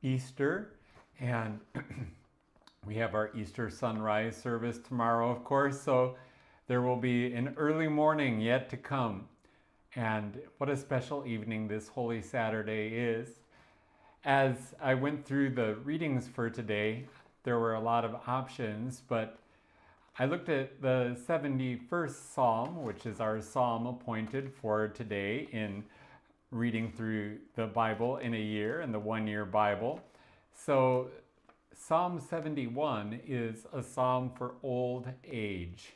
Easter, and we have our Easter sunrise service tomorrow, of course, so there will be an early morning yet to come. And what a special evening this Holy Saturday is. As I went through the readings for today, there were a lot of options, but I looked at the 71st Psalm, which is our psalm appointed for today in reading through the Bible in a year, in the one-year Bible. So Psalm 71 is a psalm for old age.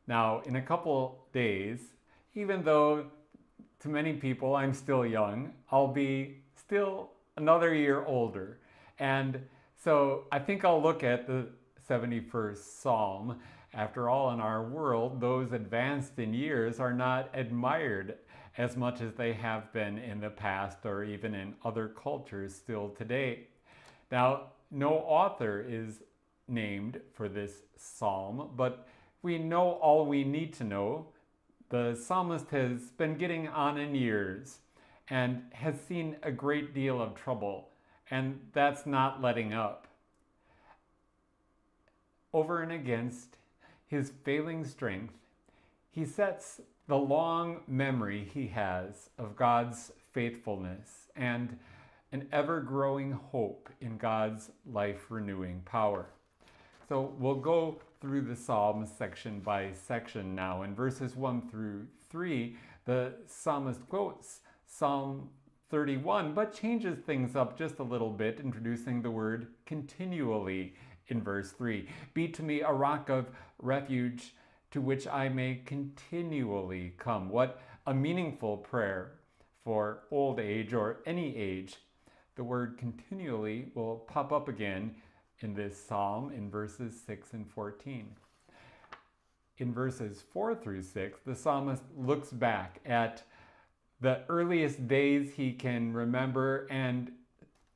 Now, in a couple days, even though to many people I'm still young, I'll be still another year older. And so I think I'll look at the 71st Psalm. After all, in our world, those advanced in years are not admired as much as they have been in the past or even in other cultures still today. Now, no author is named for this psalm, but we know all we need to know. The psalmist has been getting on in years and has seen a great deal of trouble, and that's not letting up. Over and against his failing strength, he sets the long memory he has of God's faithfulness and an ever-growing hope in God's life-renewing power. So we'll go through the Psalms section by section now. In verses 1 through 3, the psalmist quotes Psalm 31, but changes things up just a little bit, introducing the word continually in verse 3. Be to me a rock of refuge to which I may continually come. What a meaningful prayer for old age or any age. The word continually will pop up again in this psalm in verses 6 and 14. In verses 4 through 6, the psalmist looks back at the earliest days he can remember and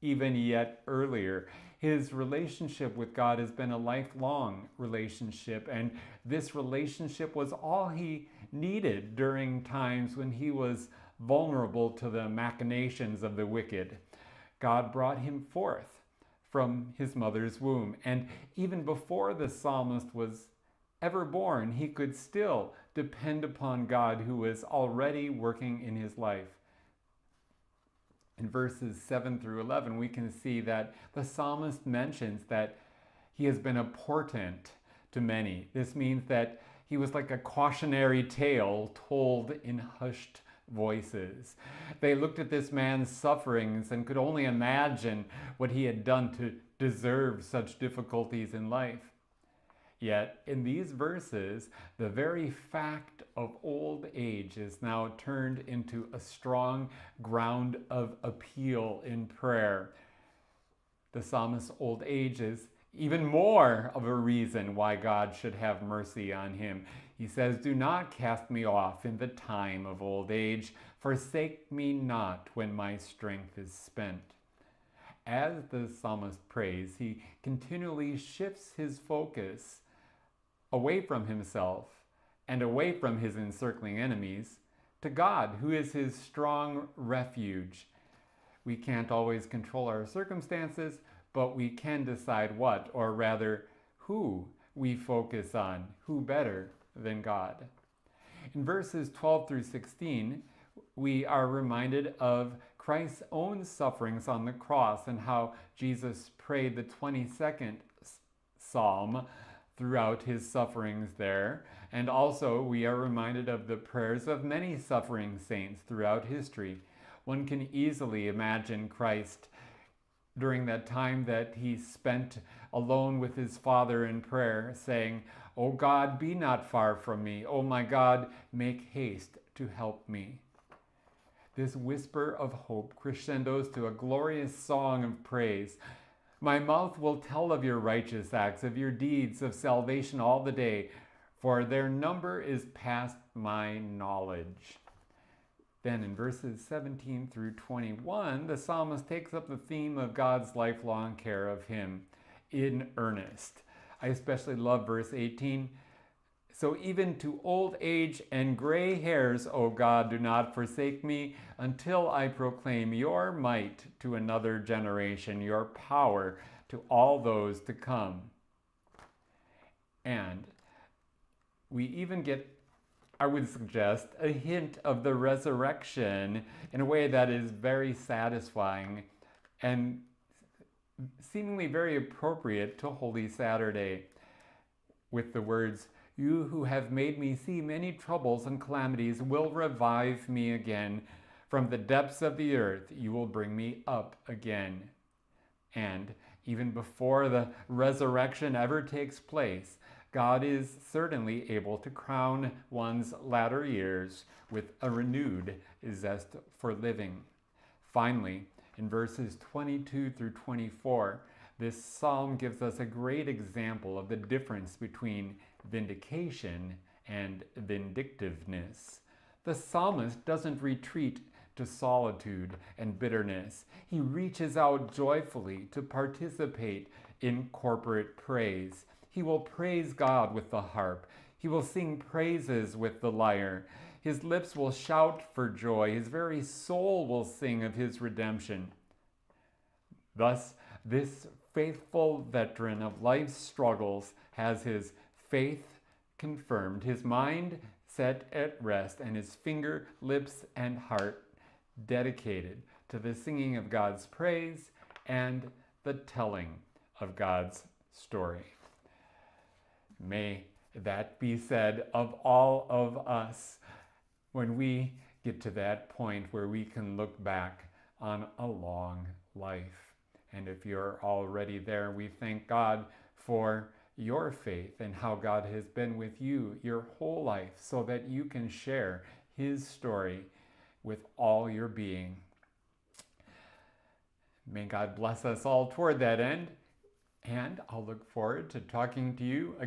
even yet earlier. His relationship with God has been a lifelong relationship, and this relationship was all he needed during times when he was vulnerable to the machinations of the wicked. God brought him forth from his mother's womb, and even before the psalmist was ever born, he could still depend upon God, who was already working in his life. In verses 7 through 11, we can see that the psalmist mentions that he has been a portent to many. This means that he was like a cautionary tale told in hushed voices. They looked at this man's sufferings and could only imagine what he had done to deserve such difficulties in life. Yet, in these verses, the very fact of old age is now turned into a strong ground of appeal in prayer. The psalmist's old age is even more of a reason why God should have mercy on him. He says, "Do not cast me off in the time of old age. Forsake me not when my strength is spent." As the psalmist prays, he continually shifts his focus away from himself and away from his encircling enemies to God, who is his strong refuge. We can't always control our circumstances, but we can decide what, or rather, who we focus on. Who better than God? In verses 12 through 16, we are reminded of Christ's own sufferings on the cross and how Jesus prayed the 22nd Psalm throughout his sufferings there. And also we are reminded of the prayers of many suffering saints throughout history. One can easily imagine Christ during that time that he spent alone with his Father in prayer, saying, "O God, be not far from me. O my God, make haste to help me." This whisper of hope crescendos to a glorious song of praise. My mouth will tell of your righteous acts, of your deeds of salvation all the day, for their number is past my knowledge. Then in verses 17 through 21, the psalmist takes up the theme of God's lifelong care of him in earnest. I especially love verse 18. So even to old age and gray hairs, O God, do not forsake me until I proclaim your might to another generation, your power to all those to come. And we even get, I would suggest, a hint of the resurrection in a way that is very satisfying and seemingly very appropriate to Holy Saturday, with the words, "You who have made me see many troubles and calamities will revive me again. From the depths of the earth you will bring me up again." And even before the resurrection ever takes place, God is certainly able to crown one's latter years with a renewed zest for living. Finally, in verses 22 through 24, this psalm gives us a great example of the difference between vindication and vindictiveness. The psalmist doesn't retreat to solitude and bitterness. He reaches out joyfully to participate in corporate praise. He will praise God with the harp. He will sing praises with the lyre. His lips will shout for joy. His very soul will sing of his redemption. Thus, this faithful veteran of life's struggles has his faith confirmed, his mind set at rest, and his finger, lips, and heart dedicated to the singing of God's praise and the telling of God's story. May that be said of all of us when we get to that point where we can look back on a long life. And if you're already there, we thank God for your faith and how God has been with you your whole life so that you can share his story with all your being. May God bless us all toward that end, and I'll look forward to talking to you again.